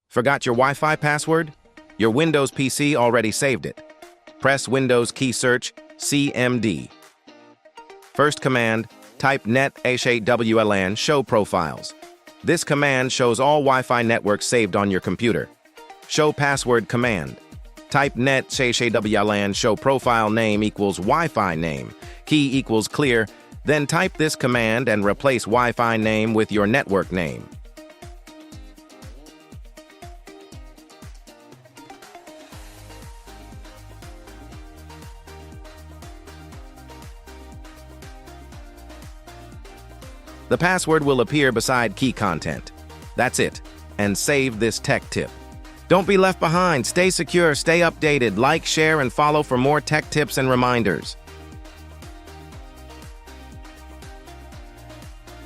Forgot your Wi-Fi password? Your Windows PC already saved it. Press Windows key search CMD. First command, type net -wlan show profiles. This command shows all Wi-Fi networks saved on your computer. Show password command. Type net -wlan show profile name equals Wi-Fi name. Key equals clear. Then type this command and replace Wi-Fi name with your network name. The password will appear beside key content. That's it. And save this tech tip. Don't be left behind. Stay secure, stay updated. Like, share, and follow for more tech tips and reminders.